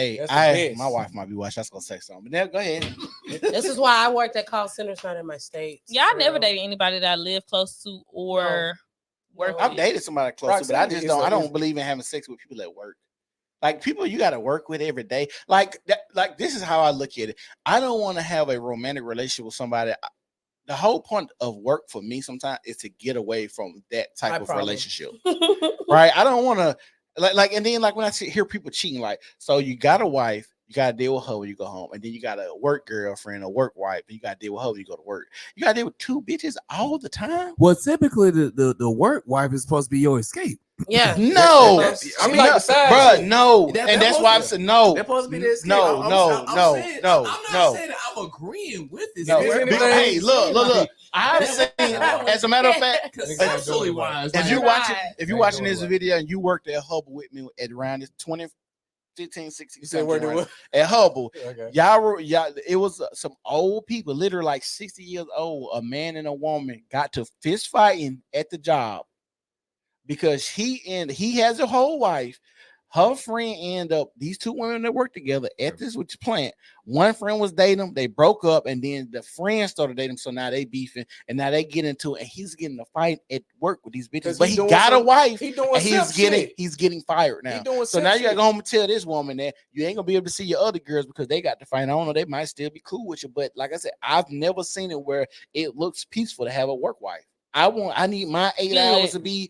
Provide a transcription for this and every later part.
Hey, my wife might be watching. I was gonna say something, but now go ahead. This is why I worked at call centers, not in my state. Yeah, I never dated anybody that I live close to or work. I've dated somebody close to, but I just don't. I don't believe in having sex with people at work. Like people you got to work with every day. Like that. Like this is how I look at it. I don't want to have a romantic relationship with somebody. The whole point of work for me sometimes is to get away from that type of relationship, right? I don't want to like, and then like when I hear people cheating, like, so you got a wife, you got to deal with her when you go home, and then you got a work girlfriend, a work wife, and you got to deal with her when you go to work. You got to deal with two bitches all the time. Well, typically the work wife is supposed to be your escape. Yeah. No. I mean, like bro, no. And that's why I said no. That's supposed to be the escape. No. I'm not saying I'm agreeing with this. No. Hey, look. I've seen, as a matter of fact, if you're watching this video and you worked at Hubble with me at around 2015, 16, at Hubble, y'all, it was some old people, literally like 60 years old. A man and a woman got to fist fighting at the job because he has a whole wife. Her friend ended up, these two women that work together at this plant. One friend was dating them, they broke up, and then the friend started dating them. So now they beefing, and now they get into it, and he's getting a fight at work with these bitches. But he got a wife, he's getting fired now. So now you gotta go home and tell this woman that you ain't gonna be able to see your other girls because they got to fight. I don't know, they might still be cool with you, but like I said, I've never seen it where it looks peaceful to have a work wife. I need my 8 hours to be.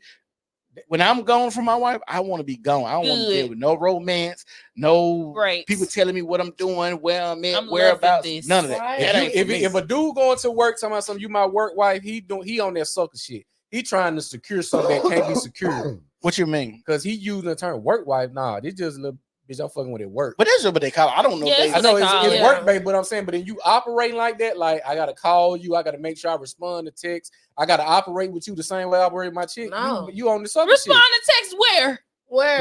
When I'm gone from my wife, I want to be gone. I don't want to deal with no romance, no people telling me what I'm doing, where I'm at, whereabouts, none of that. Right. If a dude going to work talking about something, you my work wife, he on that sucker shit. He trying to secure something that can't be secured. What you mean? Because he using the term work wife. Nah, this just a little bitch I'm fucking with it work. But that's what they call it. I don't know. Yeah, I know it's work, babe, but I'm saying, but then you operating like that, like I gotta call you, I gotta make sure I respond to text. I gotta operate with you the same way I operate with my chick. No. You on the sucker respond shit. to text where?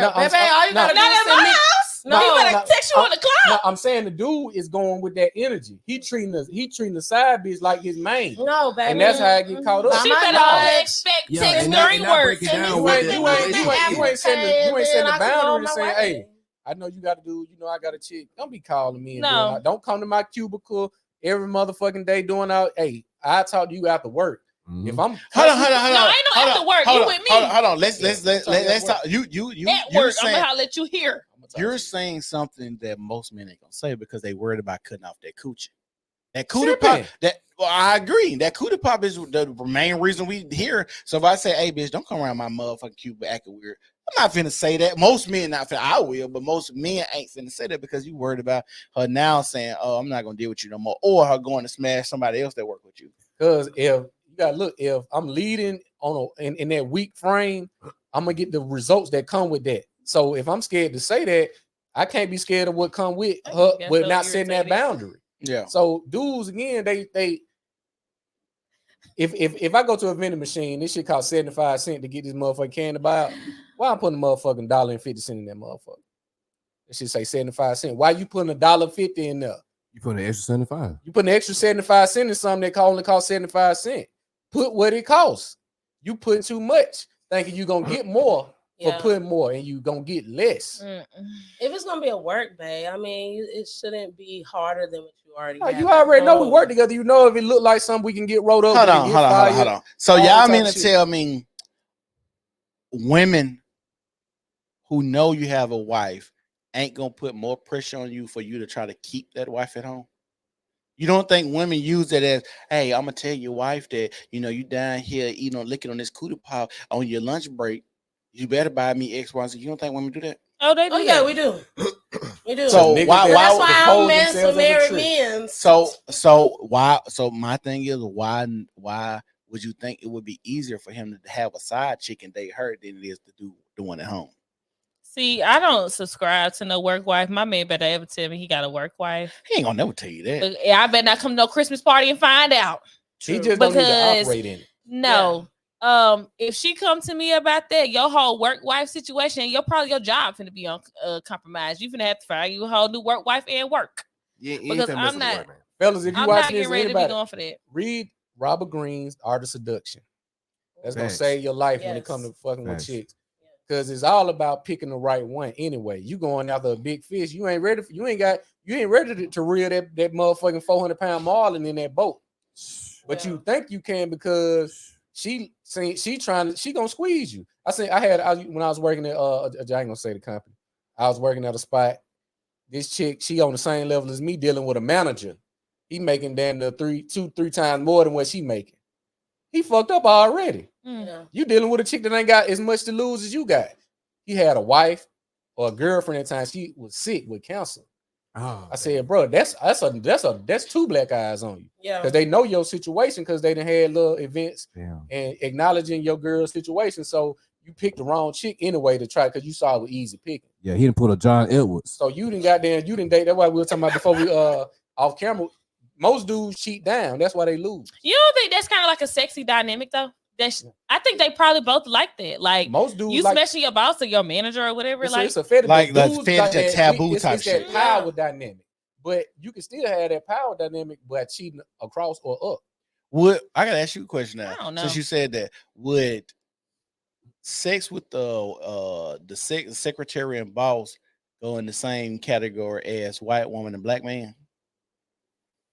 No, baby, all you gotta do not is at my house. No, you better text you on the clock. No, I'm saying the dude is going with that energy. He treating the side bitch like his main. No, baby, and that's how I get caught up. She better expect text during work. You ain't setting the boundary to say, hey, I know you got to do. You know, I got a chick. Don't be calling me. And don't come to my cubicle every motherfucking day doing out. Hey, I talk to you after work. If I'm hold on. No, ain't no after work. You with me? Hold on. Let's talk. You at work. I'm gonna let you hear. You're saying something that most men ain't gonna say because they worried about cutting off their coochie. That cootie pop. I agree. That cootie pop is the main reason we hear. So if I say, "Hey, bitch, don't come around my motherfucking cubicle acting weird," I'm not finna say that. Most men not finna. I will, but most men ain't finna say that because you worried about her now saying, "Oh, I'm not gonna deal with you no more," or her going to smash somebody else that work with you. Because if look, if I'm leading in that weak frame, I'm gonna get the results that come with that. So if I'm scared to say that, I can't be scared of what come with her with not setting that boundary. Yeah. So dudes again, they if I go to a vending machine, this shit costs 75 cents to get this motherfucking candy bar. Why I'm putting a motherfucking $1.50 in that motherfucker? It should say 75 cents. Why you putting $1.50 in there? You putting an extra 75. You putting an extra 75 cents in something that only costs 75 cents. Put what it costs. You putting too much, thinking you're gonna get more for putting more, and you gonna get less. If it's gonna be a work, babe, I mean, it shouldn't be harder than what you already. You already know we work together. You know if it look like something we can get rolled up. Hold on. So y'all mean to tell me women who know you have a wife ain't gonna put more pressure on you for you to try to keep that wife at home? You don't think women use it as, hey, I'm gonna tell your wife that you down here licking on this cootie pop on your lunch break. You better buy me X, Y, Z. You don't think women do that? Oh, they do. Oh yeah, we do. We do. So why? That's why I don't mess with married men. So my thing is, why would you think it would be easier for him to have a side chick and date her than it is to do the one at home? See, I don't subscribe to no work wife. My man better ever tell me he got a work wife. He ain't gonna never tell you that. But I better not come to no Christmas party and find out. He just don't need to operate in it. No. Yeah. If she come to me about that, your whole work wife situation, your job finna be on compromise. You finna have to find you a whole new work wife and work. Yeah, because I'm not, fellas. If you watching this, ready to be going for that. Read Robert Greene's Art of Seduction. That's gonna save your life when it comes to fucking with chicks. Because it's all about picking the right one anyway. You going after a big fish. You ain't ready to reel that motherfucking 400-pound marlin in that boat. But you think you can because she gonna squeeze you. When I was working at I ain't gonna say the company. I was working at a spot. This chick, she on the same level as me dealing with a manager. He making damn the 3 times more than what she making. He fucked up already. Yeah. You dealing with a chick that ain't got as much to lose as you got. He had a wife or a girlfriend at the time. She was sick with cancer. Oh, I said, bro, that's 2 black eyes on you. Yeah. Because they know your situation because they done had little events and acknowledging your girl's situation. So you picked the wrong chick anyway to try because you saw it was easy picking. Yeah, he didn't put a John Edwards. So you didn't date. That's why we were talking about before we off camera. Most dudes cheat down. That's why they lose. You don't think that's kind of like a sexy dynamic though? I think they probably both like that. Like most dudes, you smashing your boss or your manager or whatever. It's a fetish. Like the fetish taboo type shit. It's that power dynamic. But you can still have that power dynamic by cheating across or up. I gotta ask you a question now. I don't know. Since you said that, would sex with the secretary and boss go in the same category as white woman and black man?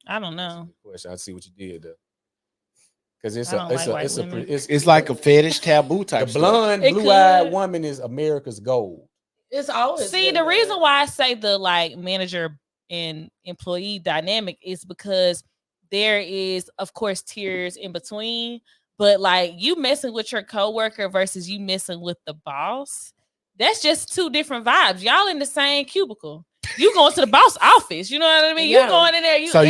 I don't know. I see what you did there. Because it's like a fetish taboo type. The blonde, blue-eyed woman is America's gold. It's always the reason why I say the like manager and employee dynamic is because there is, of course, tiers in between. But like you messing with your coworker versus you messing with the boss, that's just 2 different vibes. Y'all in the same cubicle. You going to the boss office, you know what I mean? You going in there. So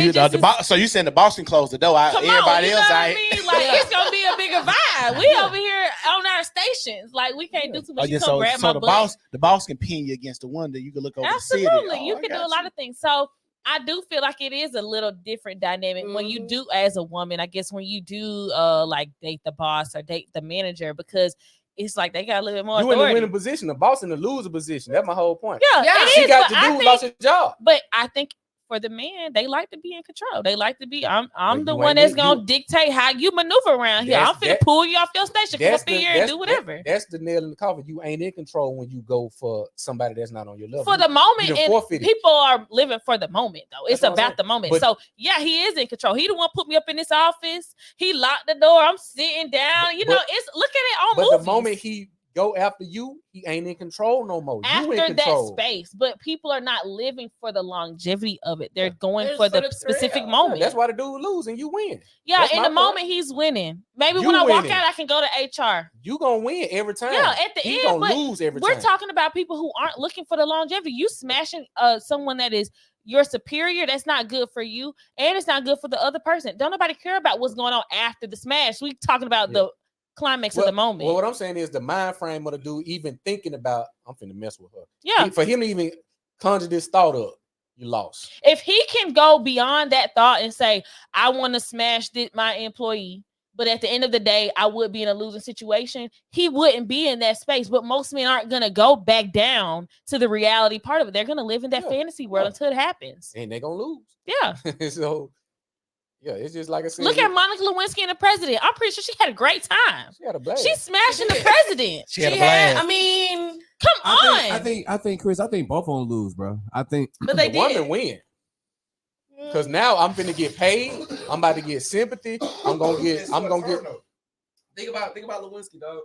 you saying the boss can close the door? Everybody else, I mean? Like it's gonna be a bigger vibe. We over here on our stations, like we can't do too much. You come grab my butt. The boss can pin you against the window. You can look over. Absolutely, you can do a lot of things. So I do feel like it is a little different dynamic when you do as a woman. I guess when you do like date the boss or date the manager because. It's like they got a little bit more. You in the winning position, the boss in the loser position. That's my whole point. Yeah, she got the dude lost his job. But I think for the man, they like to be in control. They like to be. I'm the one that's gonna dictate how you maneuver around here. I'm finna pull you off your station. Come up here and do whatever. That's the nail in the coffin. You ain't in control when you go for somebody that's not on your level. For the moment, and people are living for the moment though. It's about the moment. But, so yeah, he is in control. He the one put me up in this office. He locked the door. I'm sitting down. It's look at it on movies. But the moment he go after you, he ain't in control no more. After you in control. that space, but people are not living for the longevity of it. They're going for the specific moment. That's why the dude lose and you win. Yeah, in the moment he's winning. Maybe when I walk out, I can go to HR. You gonna win every time. Yeah, at the end, gonna lose every time. We're talking about people who aren't looking for the longevity. You smashing someone that is your superior, that's not good for you, and it's not good for the other person. Don't nobody care about what's going on after the smash. We talking about the climax of the moment. Well, what I'm saying is the mind frame of the dude even thinking about I'm finna mess with her. Yeah. For him to even conjure this thought up, you lost. If he can go beyond that thought and say, I want to smash my employee, but at the end of the day, I would be in a losing situation, he wouldn't be in that space. But most men aren't going to go back down to the reality part of it. They're going to live in that fantasy world until it happens. And they're going to lose. Yeah. So, yeah, it's just like I said. Look at Monica Lewinsky and the president. I'm pretty sure she had a great time. She had a blast. She's smashing the president. She had a blast. I mean, come on. I think, Chris, I think both of them lose, bro. I think but they the woman win. Because now I'm finna get paid. I'm about to get sympathy. I'm gonna get. Think about Lewinsky, dog.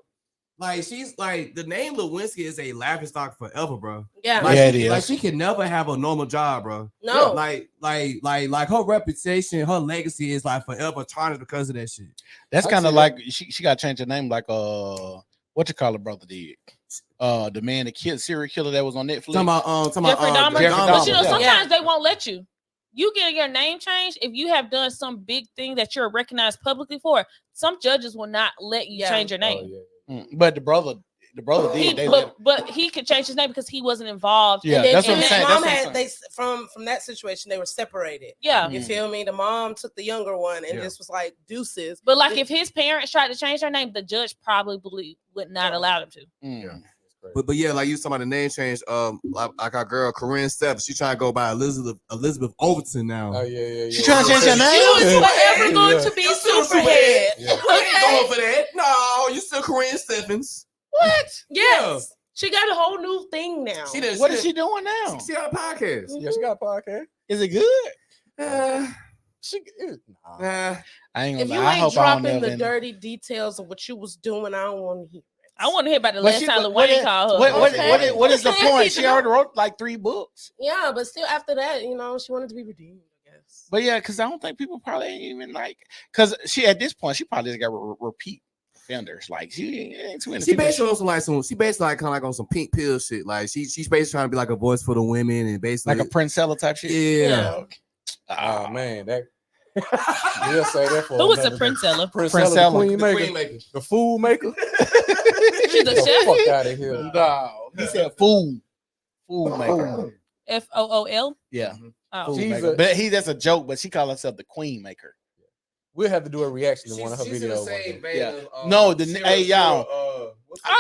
Like she's like the name Lewinsky is a laughingstock forever, bro. Yeah, like, it is. Like she can never have a normal job, bro. No, like her reputation, her legacy is like forever tarnished because of that shit. That's kind of like she got to change her name, like what you call her brother did. The man, the serial killer that was on Netflix. Jeffrey Dahmer. Dahmer. But you know, sometimes they won't let you. You get your name changed if you have done some big thing that you're recognized publicly for. Some judges will not let you change your name. But the brother did. But he could change his name because he wasn't involved. Yeah, that's what I'm saying. Mom had from that situation they were separated. Yeah, you feel me? The mom took the younger one and just was like deuces. But like if his parents tried to change their name, the judge probably would not allow them to. Yeah. But yeah, like you talking about the name change. Like our girl Corinne Steps, she trying to go by Elizabeth Overton now. Oh yeah. She trying to change her name. She was forever going to be Superhead. Yeah. Going for that? No, you still Corinne Stephens. What? Yes. She got a whole new thing now. What is she doing now? She got a podcast. Yeah, she got a podcast. Is it good? I ain't If gonna you lie. I ain't hope I don't dropping the never. dirty details of what you was doing, I don't want to hear. I want to hear about the But last she- time but Wayne called her. What is the point? She already wrote like 3 books. Yeah, but still after that, she wanted to be redeemed, I guess. But yeah, because I don't think people probably ain't even like. Because she at this point, she probably just got repeat offenders. Like she ain't too many. She basically on some she basically like kind of like on some pink pill shit. Like she's basically trying to be like a voice for the women and basically like a Princella type shit. Yeah. Oh man, that we'll say that for Who was the another day. Princella? Princella, the queen The maker, queen maker. the fool maker. She's a chef. Fuck out of here. No, he said fool maker. FOOL. Yeah, Oh, fool She's maker. a- But that's a joke. But she called herself the queen maker. We'll have to do a reaction to one of her She's in the videos. same vein Yeah. of, No, the- Sarah- hey, y'all. oh,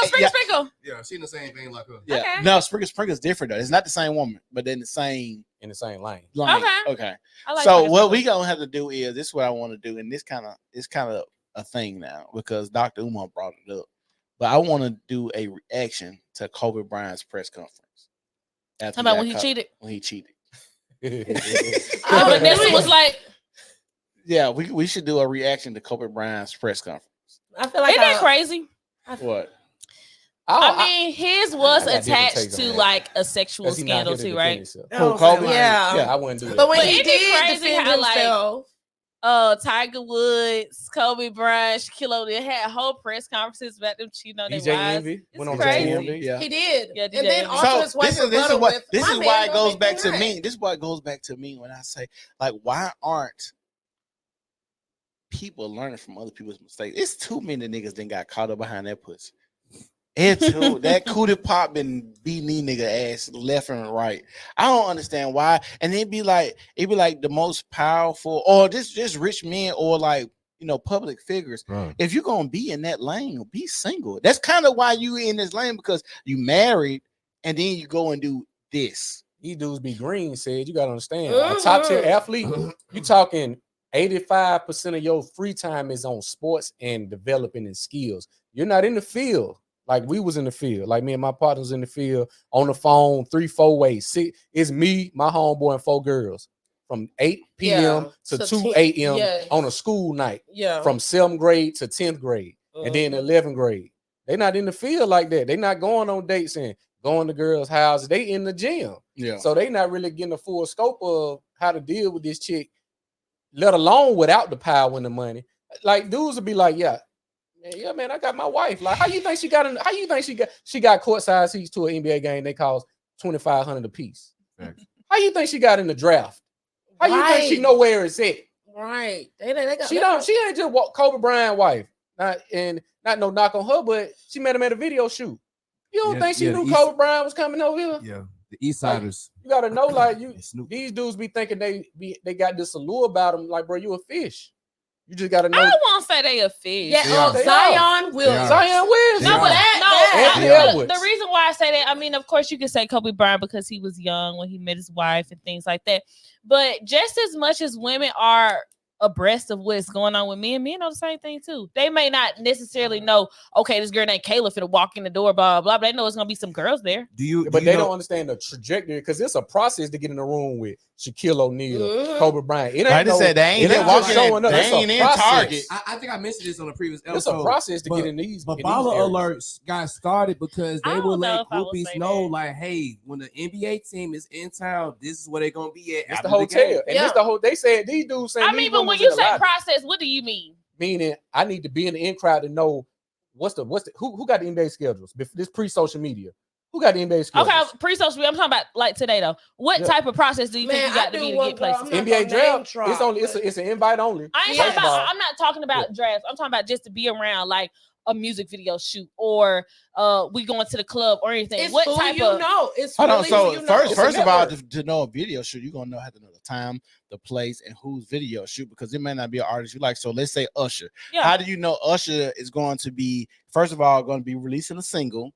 Sprinkle, Sprinkle. Yeah, she's in the same vein like her. Yeah, Okay. no, Springer's different though. It's not the same woman, but in the same In the same lane. line. Okay. Okay. I like So Sprinkle, what Sprinkle. we gonna have to do is this is what I want to do, and it's kind of a thing now because Dr. Umar brought it up. But I want to do a reaction to Kobe Bryant's press conference. Talking about when he cheated. When he cheated. But Vanessa was like, Yeah, we should do a reaction to Kobe Bryant's press conference. I feel like isn't that crazy? What? I mean, his was I got different attached takes on to that. like a sexual Because he not scandal here to too, defend right? himself. Who, Kobe? Yeah. Yeah, I wouldn't do that. But when But he isn't it did crazy defend how, like, himself, Tiger Woods, Kobe Bryant, Shaquille O'Neal had whole press conferences about them cheating on their DJ wives. Envy It's went on crazy. Envy. Yeah. he did. Yeah, and DJ then Envy. also So his wife this is rebutted with, this "My is man why it don't goes make back to right." me. This is why it goes back to me when I say, like, why aren't people learning from other people's mistakes? It's too many niggas that got caught up behind that pussy. It's too that cootie pop been beating these nigga ass left and right. I don't understand why. And it'd be like the most powerful or just rich men or like public figures. Right. If you're gonna be in that lane, be single. That's kind of why you in this lane because you married and then you go and do this. These dudes be green, said you gotta understand. A top tier athlete, you talking 85% of your free time is on sports and developing in skills. You're not in the field. Like we was in the field, like me and my partners in the field on the phone, 3-4 ways. It's me, my homeboy, and 4 girls from 8 p.m. to 2 a.m. on a school night. Yeah. From 7th grade to 10th grade, and then 11th grade. They not in the field like that. They not going on dates and going to girls' houses. They in the gym. Yeah. So they not really getting the full scope of how to deal with this chick, let alone without the power and the money. Like dudes would be like, yeah, man, I got my wife. Like, how you think she got courtside seats to an NBA game? They cost $2,500 a piece. Thanks. How you think she got in the draft? How you think she know where it's at? Right. They got, She ain't just Kobe Bryant wife. Not no knock on her, but she met him at a video shoot. You don't think she knew Kobe Bryant was coming over here? Yeah, the East Siders. You gotta know, like Snoop. these dudes be thinking they got this allure about them. Like, bro, you a fish. You just gotta know. I won't say they a fish. Yeah, They Zion Williams. Zion Williams. No, but Anthony the Edwards. reason why I say that, I mean, of course, you could say Kobe Bryant because he was young when he met his wife and things like that. But just as much as women are abreast of what's going on with men know the same thing too. They may not necessarily know, okay, this girl named Kayla finna walk in the door, blah, blah, blah, but they know it's gonna be some girls there. But they don't understand the trajectory because it's a process to get in the room with Shaquille O'Neal, Kobe Bryant. It ain't I just said they ain't walking showing up. They ain't in Target. I think I mentioned this on the previous episode. It's a process to get in these. But in baller these alerts got started because I they don't will know let if I would groupies say know, that. like, hey, when the NBA team is in town, this is where they're gonna be at. It's after the hotel, game. and it's the whole. They said these dudes saying. I mean, but when you say process, what do you mean? Meaning, I need to be in the in crowd to know who got the NBA schedules. This pre-social media. Who got the NBA schedules? Okay, pre-social media. I'm talking about like today though. What type of process do you think you got to be to get places? NBA draft. It's an invite only. I ain't talking about. I'm not talking about drafts. I'm talking about just to be around like a music video shoot or we going to the club or anything. It's what who type you of know? It's Hold on. really So who you know. first of all, to know a video shoot, you're gonna have to know the time, the place, and who's video shoot because it may not be an artist you like. So let's say Usher. Yeah. How do you know Usher is going to be first of all going to be releasing a single,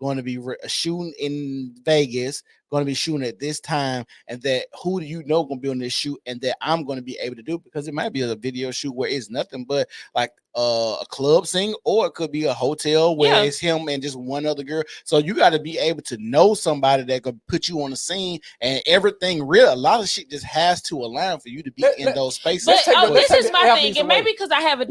going to be shooting in Vegas, going to be shooting at this time, and that who do you know going to be on this shoot, and that I'm going to be able to do, because it might be a video shoot where it's nothing but like a club scene, or it could be a hotel where it's him and just one other girl. So you got to be able to know somebody that could put you on the scene, and everything real. A lot of shit just has to align for you to be in those spaces. But this is my thing, and maybe because I have a